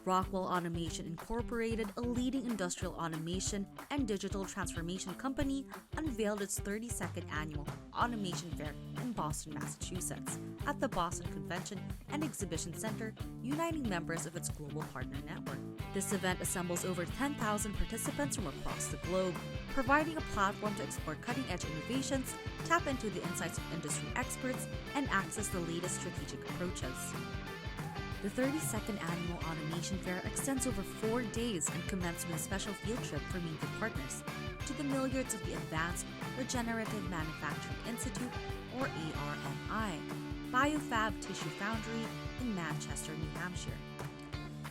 Rockwell Automation Incorporated, a leading industrial automation and digital transformation company, unveiled its 32nd annual Automation Fair in Boston, Massachusetts, at the Boston Convention and Exhibition Center, uniting members of its global partner network. This event assembles over 10,000 participants from across the globe, providing a platform to explore cutting-edge innovations, tap into the insights of industry experts, and access the latest strategic approaches. The 32nd Annual Automation Fair extends over 4 days and commences with a special field trip for media partners to the milliards of the Advanced Regenerative Manufacturing Institute, or ARMI, Biofab Tissue Foundry in Manchester, New Hampshire.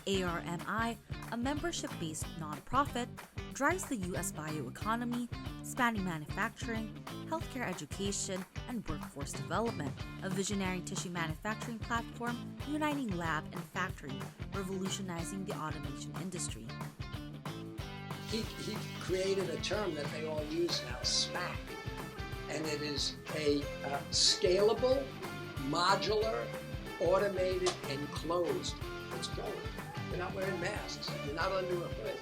ARMI, a membership-based nonprofit, drives the U.S. bioeconomy, spanning manufacturing, healthcare education, and workforce development, a visionary tissue manufacturing platform uniting lab and factory, revolutionizing the automation industry. He created a term that they all use now, SMAC, and it is a scalable, modular, automated, enclosed. It's going. You're not wearing masks. You're not under a hood.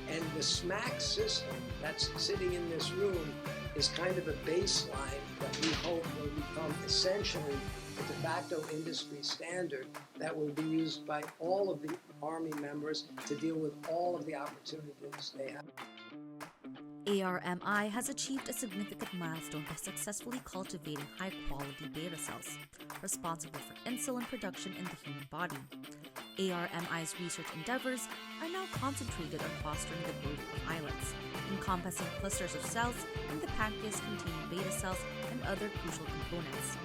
And the SMAC system that's sitting in this room is kind of a baseline that we hope will become essentially the tobacco industry standard that will be used by all of the Army members to deal with all of the opportunities they have. ARMI has achieved a significant milestone by successfully cultivating high-quality beta cells, responsible for insulin production in the human body. ARMI's research endeavors are now concentrated on fostering the growth of islets, encompassing clusters of cells in the pancreas containing beta cells and other crucial components.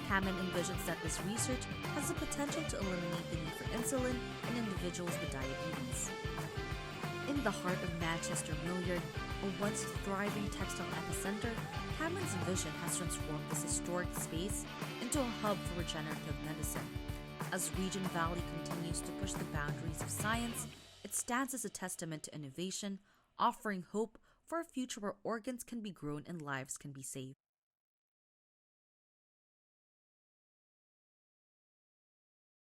Kamen envisions that this research has the potential to eliminate the need for insulin in individuals with diabetes. In the heart of Manchester Milliard, a once thriving textile epicenter, Kamen's vision has transformed this historic space into a hub for regenerative medicine. As Region Valley continues to push the boundaries of science, it stands as a testament to innovation, offering hope for a future where organs can be grown and lives can be saved.